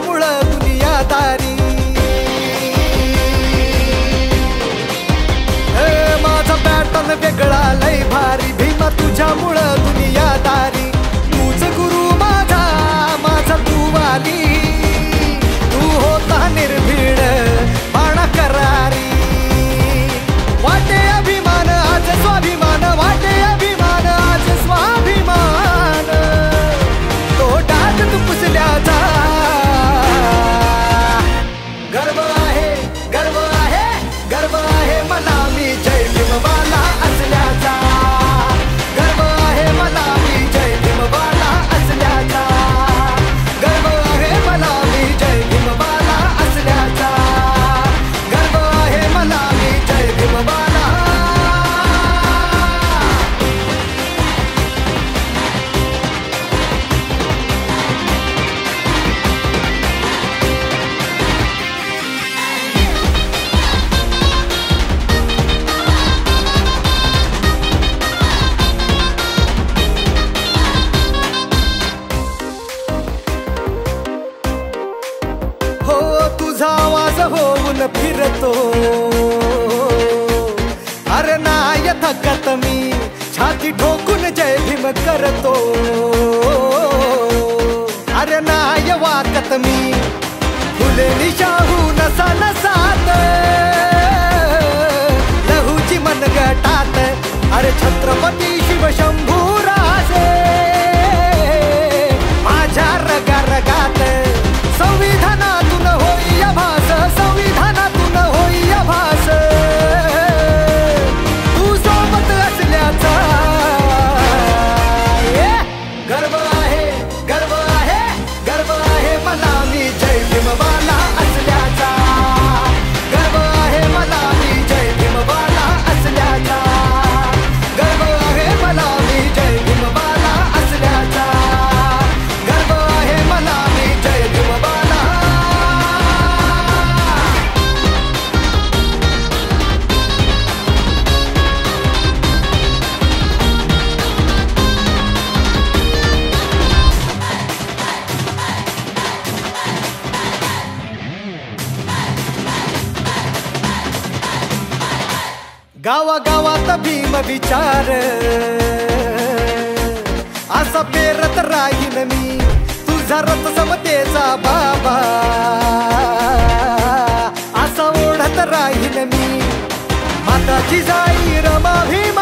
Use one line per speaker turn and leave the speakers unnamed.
तुझ्यामुळं दुनियादारी। माझा पॅटर्न वेगळा लय भारी, भीमा तुझ्यामुळं दुनियादारी। तूच गुरु माझा, माझा तू वाली, तू होता निर्भीड बाणा करारी। वाटे अभिमान आज स्वाभिमान, वाटे अभिमान आज स्वाभिमान, तो डाग तू पुसल्याचा गर्व आहे, गर्व आहे, गर्व आहे मला मी जय भीमवाला असल्याचा। गर्व आहे मला मी जय भीमवाला असल्याचा। गर्व आहे मला मी जय भीमवाला असल्याचा। गर्व आहे मला मी जय भीमवाला। हो तुझा आवाज होऊन फिरतो, अरे नाय थकत मी, छाती ठोकून जय भीम करतो। अरे नाय वाकत मी, फुले निशाहू नसा नसात, लहूची मनगटात, अरे छत्रपती शिवशंभू राजे माझ्या रगा रगात। संविधानातून होई आभास, संविधानातून होई आभास, तू सोबत असल्याचा गर्व आहे, गर्व आहे, गर्व आहे मला मी जय भीमवाला असल्याचा। गर्व आहे मला मी जय भीमवाला असल्याचा। गर्व आहे मला मी जय भीमवाला असल्याचा। गर्व आहे मला मी जय भीमवाला। गावागावात भीम विचार असा पेरत राहीन मी, तुझा रथ समतेचा बाबा असा ओढत राहीन मी। माताची जाई रमा भीम